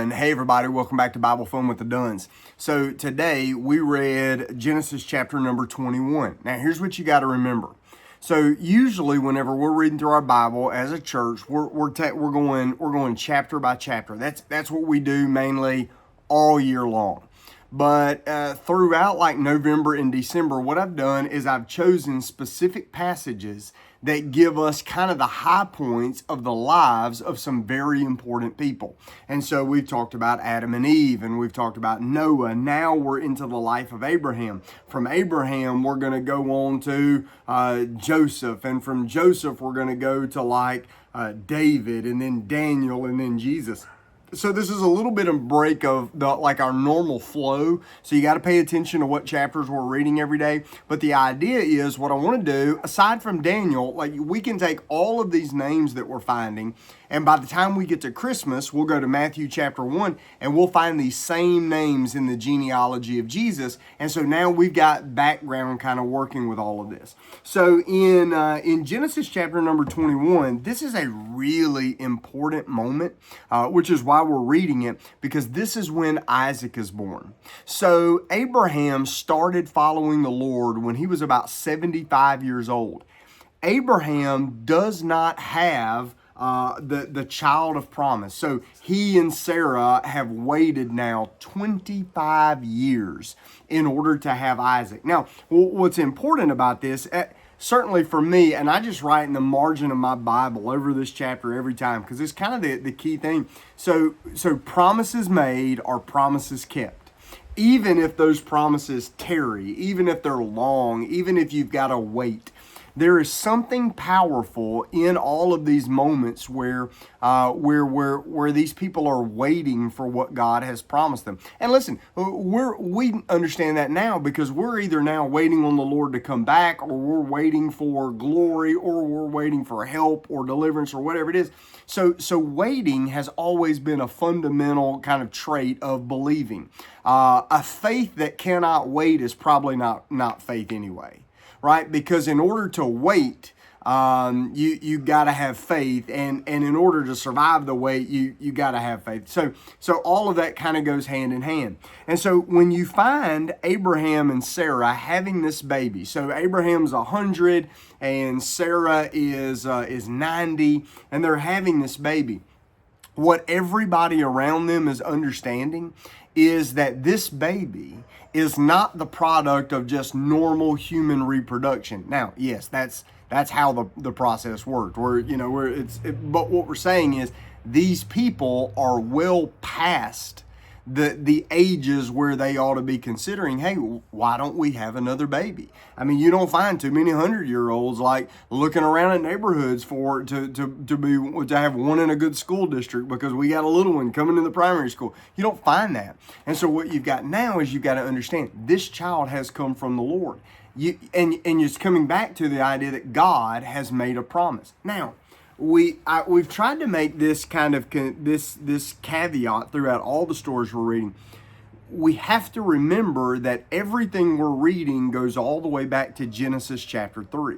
Done. Hey everybody, welcome back to Bible Fun with the Duns. So today we read Genesis chapter number 21. Now here's what you got to remember. So usually whenever we're reading through our Bible as a church, we're going chapter by chapter. That's what we do mainly all year long. But throughout like November and December, what I've done is I've chosen specific passages that give us kind of the high points of the lives of some very important people. And so we've talked about Adam and Eve, and we've talked about Noah. Now we're into the life of Abraham. From Abraham, we're going to go on to Joseph. And from Joseph, we're going to go to like David, and then Daniel, and then Jesus. So this is a little bit of break of our normal flow. So you got to pay attention to what chapters we're reading every day. But the idea is what I want to do, aside from Daniel, like we can take all of these names that we're finding, and by the time we get to Christmas, we'll go to Matthew chapter 1, and we'll find these same names in the genealogy of Jesus. And so now we've got background kind of working with all of this. So in Genesis chapter number 21, this is a really important moment, which is why we're reading it, because this is when Isaac is born. So Abraham started following the Lord when he was about 75 years old. Abraham does not have the child of promise. So he and Sarah have waited now 25 years in order to have Isaac. Now, what's important about this, certainly for me, and I just write in the margin of my Bible over this chapter every time, because it's kind of the key thing. So promises made are promises kept. Even if those promises tarry, even if they're long, even if you've got to wait, there is something powerful in all of these moments where these people are waiting for what God has promised them. And listen, we understand that now because we're either now waiting on the Lord to come back, or we're waiting for glory, or we're waiting for help or deliverance or whatever it is. So waiting has always been a fundamental kind of trait of believing. A faith that cannot wait is probably not faith anyway. Right? Because in order to wait, you got to have faith, and in order to survive the wait, you got to have faith. So all of that kind of goes hand in hand. And so when you find Abraham and Sarah having this baby, so Abraham's 100 and Sarah is 90, and they're having this baby. What everybody around them is understanding is that this baby is not the product of just normal human reproduction. Now, yes, that's how the process worked. But what we're saying is these people are well past the ages where they ought to be considering, hey, why don't we have another baby? I mean, you don't find too many 100-year-olds like looking around at neighborhoods to have one in a good school district because we got a little one coming to the primary school. You don't find that. And so what you've got now is you've got to understand this child has come from the Lord. And it's coming back to the idea that God has made a promise. Now, we've tried to make this kind of this caveat throughout all the stories we're reading. We have to remember that everything we're reading goes all the way back to Genesis chapter 3.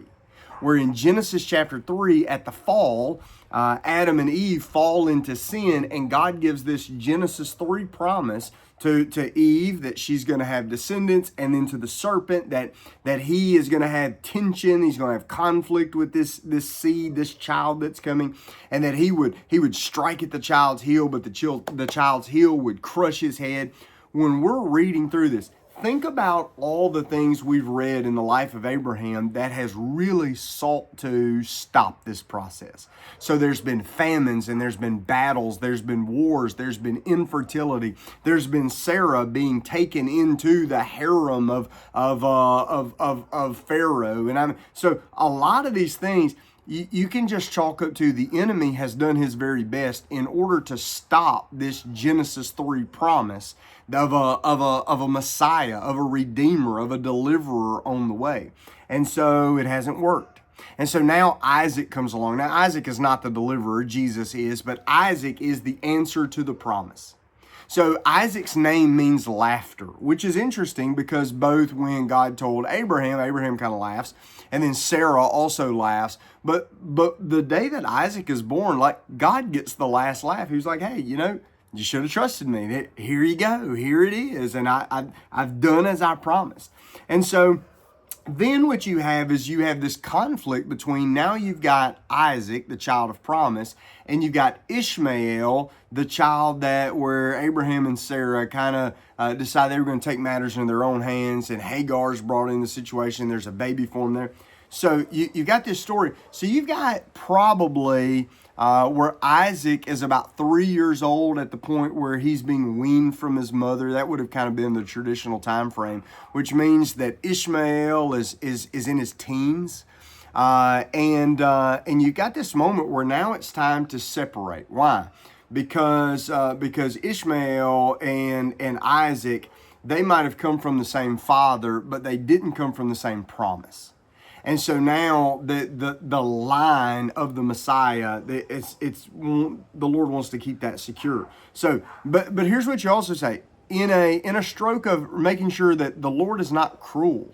Where in Genesis chapter 3 at the fall, Adam and Eve fall into sin, and God gives this Genesis 3 promise to Eve that she's going to have descendants, and then to the serpent that he is going to have tension, he's going to have conflict with this seed, this child that's coming, and that he would strike at the child's heel, but the child's heel would crush his head. When we're reading through this, think about all the things we've read in the life of Abraham that has really sought to stop this process. So there's been famines, and there's been battles, there's been wars, there's been infertility, there's been Sarah being taken into the harem of Pharaoh, and so a lot of these things you can just chalk up to the enemy has done his very best in order to stop this Genesis 3 promise of a Messiah, of a Redeemer, of a deliverer on the way. And so it hasn't worked. And so now Isaac comes along. Now Isaac is not the deliverer, Jesus is, but Isaac is the answer to the promise. So Isaac's name means laughter, which is interesting because both when God told Abraham kind of laughs, and then Sarah also laughs. But the day that Isaac is born, like God gets the last laugh. He was like, hey, You should have trusted me. Here you go. Here it is. And I've done as I promised. And so then what you have is you have this conflict between, now you've got Isaac, the child of promise, and you've got Ishmael, the child that where Abraham and Sarah kind of decided they were going to take matters in their own hands, and Hagar's brought in the situation. There's a baby form there. So you've got this story. So you've got probably where Isaac is about 3 years old at the point where he's being weaned from his mother. That would have kind of been the traditional time frame, which means that Ishmael is in his teens. And you got this moment where now it's time to separate. Why? Because Ishmael and Isaac, they might have come from the same father, but they didn't come from the same promise. And so now the line of the Messiah, it's the Lord wants to keep that secure. So, but here's what you also say, in a stroke of making sure that the Lord is not cruel,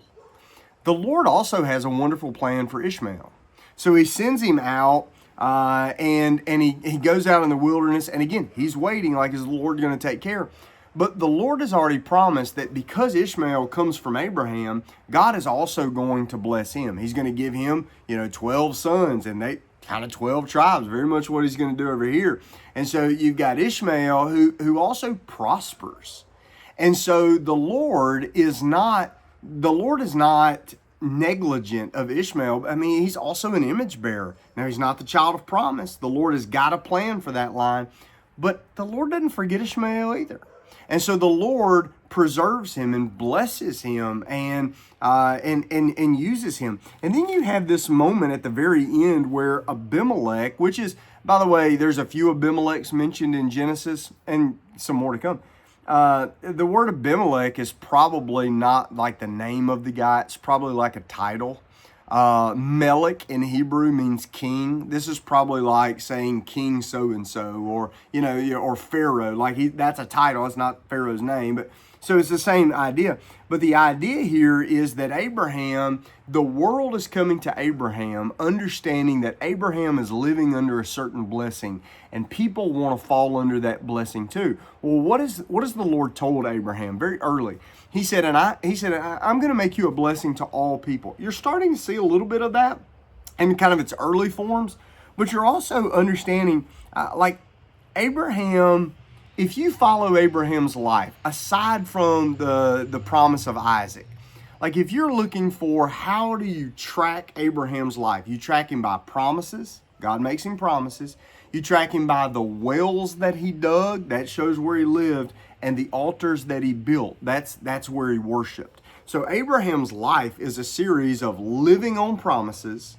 the Lord also has a wonderful plan for Ishmael. So he sends him out, and he goes out in the wilderness, and again, he's waiting, like, is the Lord going to take care? But the Lord has already promised that because Ishmael comes from Abraham, God is also going to bless him. He's going to give him, 12 sons, and they kind of 12 tribes, very much what he's going to do over here. And so you've got Ishmael who also prospers. And so the Lord is not negligent of Ishmael. I mean, he's also an image bearer. Now, he's not the child of promise. The Lord has got a plan for that line. But the Lord doesn't forget Ishmael either. And so the Lord preserves him and blesses him and uses him. And then you have this moment at the very end where Abimelech, which is, by the way, there's a few Abimelechs mentioned in Genesis and some more to come. The word Abimelech is probably not like the name of the guy. It's probably like a title. Melech in Hebrew means king. This is probably like saying King so-and-so, or, or Pharaoh. Like that's a title. It's not Pharaoh's name, but so it's the same idea. But the idea here is that Abraham, the world is coming to Abraham, understanding that Abraham is living under a certain blessing, and people want to fall under that blessing too. Well, what is the Lord told Abraham very early? He said, I'm going to make you a blessing to all people. You're starting to see a little bit of that in kind of its early forms, but you're also understanding, like Abraham, if you follow Abraham's life, aside from the promise of Isaac, like if you're looking for how do you track Abraham's life, you track him by promises. God makes him promises. You track him by the wells that he dug, that shows where he lived, and the altars that he built, that's where he worshiped. So Abraham's life is a series of living on promises,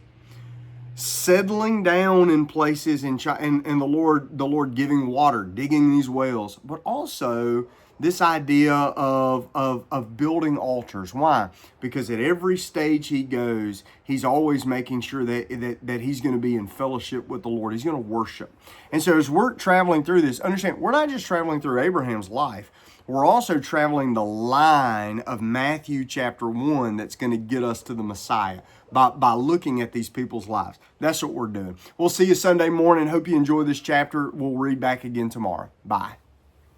settling down in places, and the Lord giving water, digging these wells, but also this idea of building altars. Why? Because at every stage he goes, he's always making sure that he's going to be in fellowship with the Lord. He's going to worship. And so as we're traveling through this, understand, we're not just traveling through Abraham's life. We're also traveling the line of Matthew chapter 1 that's going to get us to the Messiah by looking at these people's lives. That's what we're doing. We'll see you Sunday morning. Hope you enjoy this chapter. We'll read back again tomorrow. Bye.